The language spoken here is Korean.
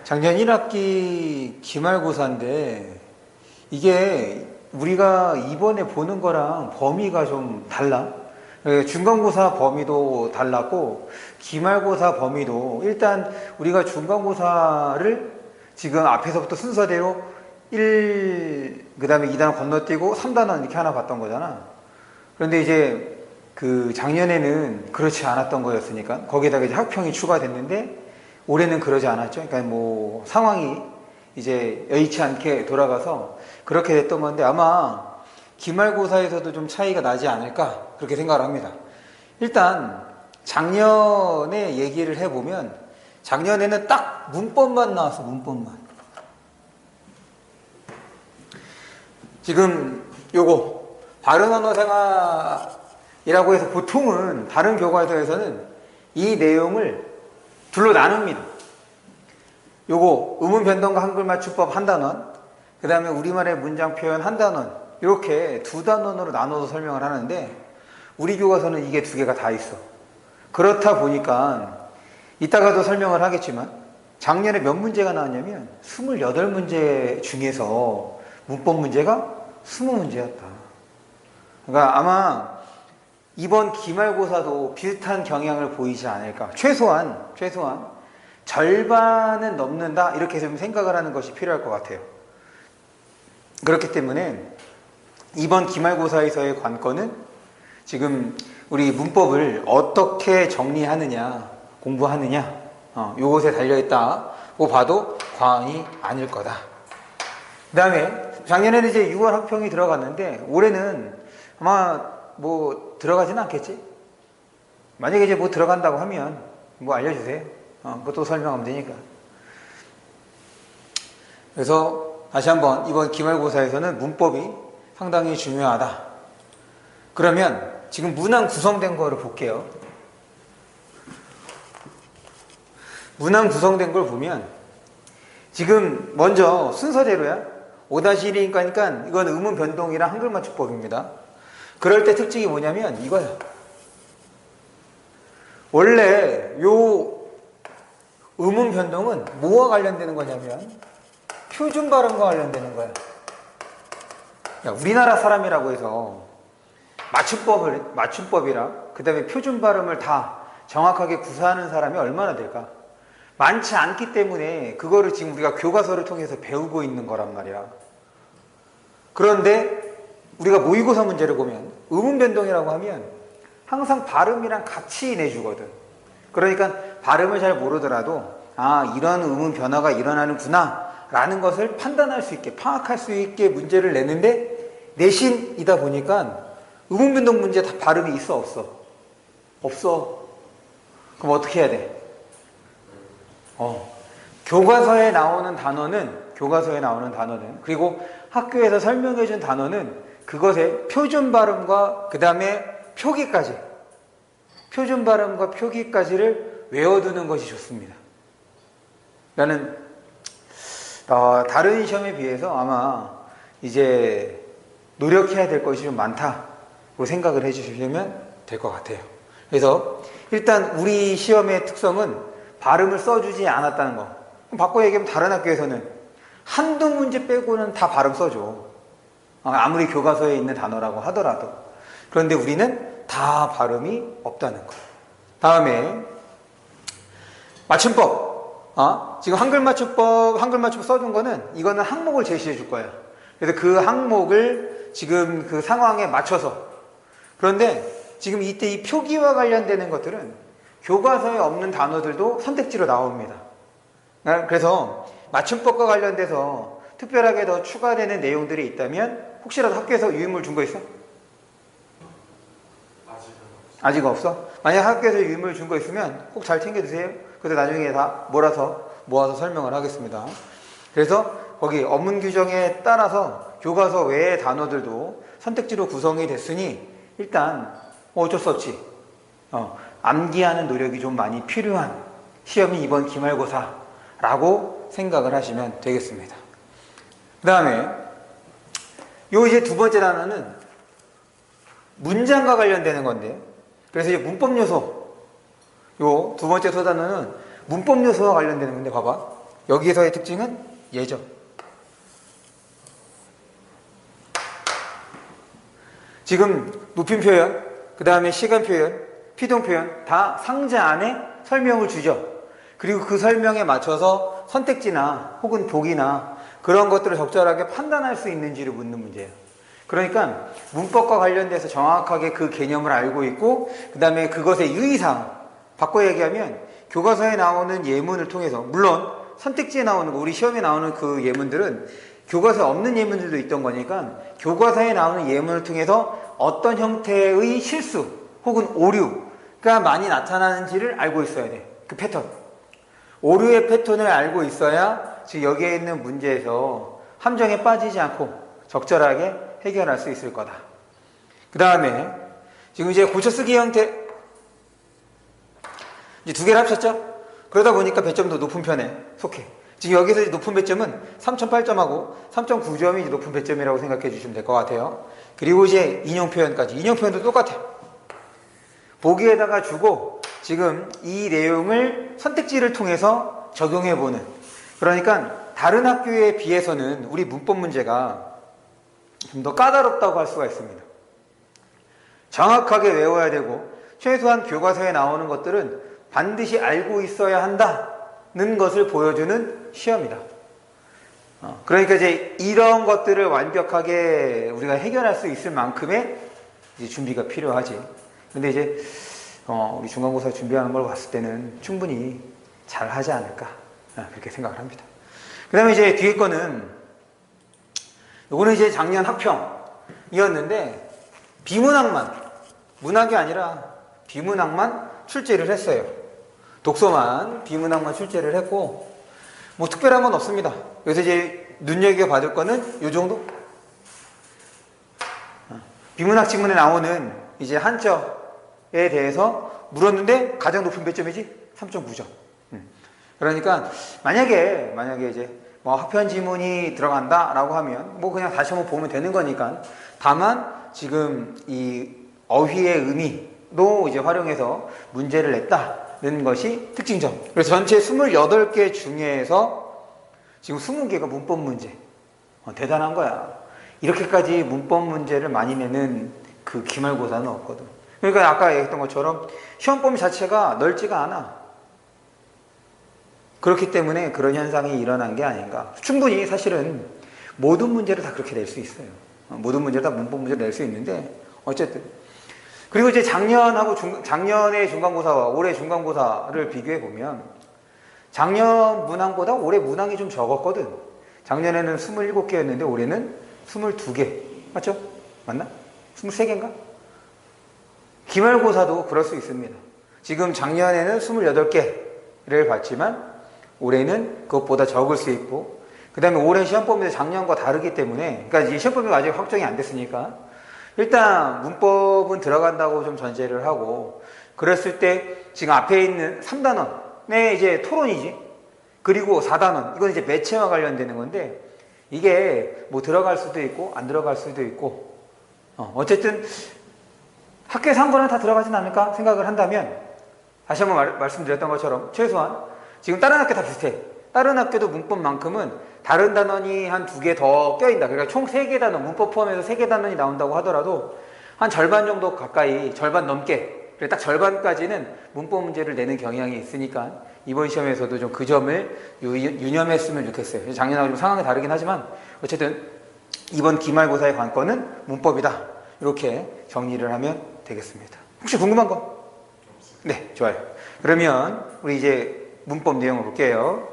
작년 1학기 기말고사인데 이게 우리가 이번에 보는 거랑 범위가 좀 달라. 중간고사 범위도 달랐고 기말고사 범위도 일단 우리가 중간고사를 지금 앞에서부터 순서대로 1, 그 다음에 2단원 건너뛰고 3단원 이렇게 하나 봤던 거잖아. 그런데 이제 그 작년에는 그렇지 않았던 거였으니까 거기에다가 이제 학평이 추가됐는데 올해는 그러지 않았죠. 그러니까 뭐 상황이 이제 여의치 않게 돌아가서 그렇게 됐던 건데 아마 기말고사에서도 좀 차이가 나지 않을까 그렇게 생각을 합니다. 일단 작년에 얘기를 해보면 작년에는 딱 문법만 나왔어. 문법만. 지금 요거 바른언어생활이라고 해서 보통은 다른 교과서에서는 이 내용을 둘로 나눕니다. 요거 의문변동과 한글맞춤법 한 단원, 그 다음에 우리말의 문장 표현 한 단원, 이렇게 두 단원으로 나눠서 설명을 하는데 우리 교과서는 이게 두 개가 다 있어. 그렇다 보니까 이따가도 설명을 하겠지만 작년에 몇 문제가 나왔냐면 28문제 중에서 문법 문제가 20문제였다. 그러니까 아마 이번 기말고사도 비슷한 경향을 보이지 않을까. 최소한 절반은 넘는다 이렇게 좀 생각을 하는 것이 필요할 것 같아요. 그렇기 때문에 이번 기말고사에서의 관건은 지금 우리 문법을 어떻게 정리하느냐 공부하느냐 요것에 달려있다고 봐도 과언이 아닐 거다. 그 다음에 작년에는 이제 6월 학평이 들어갔는데 올해는 아마 뭐 들어가지는 않겠지. 만약에 이제 뭐 들어간다고 하면 뭐 알려주세요. 그것도 설명하면 되니까. 그래서 다시 한번 이번 기말고사에서는 문법이 상당히 중요하다. 그러면 지금 문항 구성된 거를 볼게요. 문항 구성된 걸 보면 지금 먼저 순서대로야. 5-1이니까 이건 의문 변동이랑 한글 맞춤법입니다. 그럴 때 특징이 뭐냐면 이거야. 원래 요 의문 변동은 뭐와 관련되는 거냐면 표준 발음과 관련되는 거야. 야, 우리나라 사람이라고 해서 맞춤법이랑 그 다음에 표준 발음을 다 정확하게 구사하는 사람이 얼마나 될까? 많지 않기 때문에 그거를 지금 우리가 교과서를 통해서 배우고 있는 거란 말이야. 그런데 우리가 모의고사 문제를 보면 의문 변동이라고 하면 항상 발음이랑 같이 내주거든. 그러니까 발음을 잘 모르더라도 이런 의문 변화가 일어나는구나 라는 것을 판단할 수 있게 파악할 수 있게 문제를 내는데 내신이다 보니까 의문 변동 문제 다 발음이 있어 없어? 없어. 그럼 어떻게 해야 돼? 교과서에 나오는 단어는 그리고 학교에서 설명해 준 단어는 그것의 표준 발음과 그 다음에 표준 발음과 표기까지를 외워두는 것이 좋습니다. 나는 다른 시험에 비해서 아마 이제 노력해야 될 것이 좀 많다고 생각을 해주시면 될 것 같아요. 그래서 일단 우리 시험의 특성은 발음을 써주지 않았다는 거. 그럼 바꿔 얘기하면 다른 학교에서는 한두 문제 빼고는 다 발음 써줘. 아무리 교과서에 있는 단어라고 하더라도. 그런데 우리는 다 발음이 없다는 거. 다음에 맞춤법. 지금 한글 맞춤법 써준 거는 이거는 항목을 제시해 줄 거야. 그래서 그 항목을 지금 그 상황에 맞춰서. 그런데 지금 이때 이 표기와 관련되는 것들은 교과서에 없는 단어들도 선택지로 나옵니다. 그래서 맞춤법과 관련돼서 특별하게 더 추가되는 내용들이 있다면 혹시라도 학교에서 유인물 준 거 있어? 아직 없어? 만약 학교에서 유인물 준 거 있으면 꼭 잘 챙겨주세요. 그래서 나중에 다 모아서 설명을 하겠습니다. 그래서 거기 어문 규정에 따라서 교과서 외의 단어들도 선택지로 구성이 됐으니 일단 어쩔 수 없지. 암기하는 노력이 좀 많이 필요한 시험이 이번 기말고사라고 생각을 하시면 되겠습니다. 그 다음에 요 이제 두 번째 단어는 문장과 관련되는 건데, 그래서 이제 문법 요소, 요 두 번째 소단어는 문법 요소와 관련되는 건데, 봐봐. 여기서의 특징은 예죠. 지금 높임 표현, 그 다음에 시간 표현, 피동 표현 다 상자 안에 설명을 주죠. 그리고 그 설명에 맞춰서 선택지나 혹은 독이나 그런 것들을 적절하게 판단할 수 있는지를 묻는 문제예요. 그러니까 문법과 관련돼서 정확하게 그 개념을 알고 있고 그 다음에 그것의 유의사항, 바꿔 얘기하면 교과서에 나오는 예문을 통해서, 물론 선택지에 나오는 거, 우리 시험에 나오는 그 예문들은 교과서에 없는 예문들도 있던 거니까 교과서에 나오는 예문을 통해서 어떤 형태의 실수 혹은 오류가 많이 나타나는지를 알고 있어야 돼. 그 패턴. 오류의 패턴을 알고 있어야 지금 여기에 있는 문제에서 함정에 빠지지 않고 적절하게 해결할 수 있을 거다. 그 다음에 지금 이제 고쳐쓰기 형태 이제 두 개를 합쳤죠? 그러다 보니까 배점도 높은 편에 속해. 지금 여기서 이제 높은 배점은 3.8점하고 3.9점이 이제 높은 배점이라고 생각해 주시면 될 것 같아요. 그리고 이제 인용 표현까지. 인용 표현도 똑같아요. 보기에다가 주고 지금 이 내용을 선택지를 통해서 적용해 보는. 그러니까 다른 학교에 비해서는 우리 문법 문제가 좀 더 까다롭다고 할 수가 있습니다. 정확하게 외워야 되고 최소한 교과서에 나오는 것들은 반드시 알고 있어야 한다는 것을 보여주는 시험이다. 그러니까 이제 이런 것들을 완벽하게 우리가 해결할 수 있을 만큼의 이제 준비가 필요하지. 근데 이제 우리 중간고사 준비하는 걸 봤을 때는 충분히 잘 하지 않을까 그렇게 생각을 합니다. 그 다음에 이제 뒤에 거는 요거는 이제 작년 학평이었는데 비문학만, 문학이 아니라 비문학만 출제를 했어요. 독서만 비문학만 출제를 했고 뭐 특별한 건 없습니다. 그래서 이제 눈여겨받을 거는 요 정도? 비문학 지문에 나오는 이제 한자에 대해서 물었는데 가장 높은 배점이지? 3.9점. 그러니까 만약에 이제 뭐 학편 지문이 들어간다라고 하면 뭐 그냥 다시 한번 보면 되는 거니까, 다만 지금 이 어휘의 의미도 이제 활용해서 문제를 냈다는 것이 특징점. 그래서 전체 28개 중에서 지금 20개가 문법 문제. 대단한 거야. 이렇게까지 문법 문제를 많이 내는 그 기말고사는 없거든. 그러니까 아까 얘기했던 것처럼 시험 범위 자체가 넓지가 않아. 그렇기 때문에 그런 현상이 일어난 게 아닌가. 충분히 사실은 모든 문제를 다 그렇게 낼 수 있어요. 모든 문제를 다 문법 문제를 낼 수 있는데 어쨌든. 그리고 이제 작년의 중간고사와 올해 중간고사를 비교해 보면 작년 문항보다 올해 문항이 좀 적었거든. 작년에는 27개였는데 올해는 22개. 맞죠? 맞나? 23개인가? 기말고사도 그럴 수 있습니다. 지금 작년에는 28개를 봤지만 올해는 그것보다 적을 수 있고, 그 다음에 올해 시험범위도 작년과 다르기 때문에, 그러니까 이 시험범위가 아직 확정이 안 됐으니까 일단 문법은 들어간다고 좀 전제를 하고, 그랬을 때 지금 앞에 있는 3단원의 이제 토론이지, 그리고 4단원 이건 이제 매체와 관련되는 건데 이게 뭐 들어갈 수도 있고 안 들어갈 수도 있고, 어쨌든 학교에서 한 거는 다 들어가진 않을까 생각을 한다면, 다시 한번 말씀드렸던 것처럼 최소한 지금 다른 학교 다 비슷해. 다른 학교도 문법만큼은 다른 단원이 한 2개 더 껴있다. 그러니까 총 3개 단원, 문법 포함해서 3개 단원이 나온다고 하더라도 한 절반 정도 가까이, 절반 넘게, 딱 절반까지는 문법 문제를 내는 경향이 있으니까 이번 시험에서도 좀 그 점을 유념했으면 좋겠어요. 작년하고 좀 상황이 다르긴 하지만 어쨌든 이번 기말고사의 관건은 문법이다. 이렇게 정리를 하면 되겠습니다. 혹시 궁금한 거? 네, 좋아요. 그러면 우리 이제 문법 내용을 볼게요.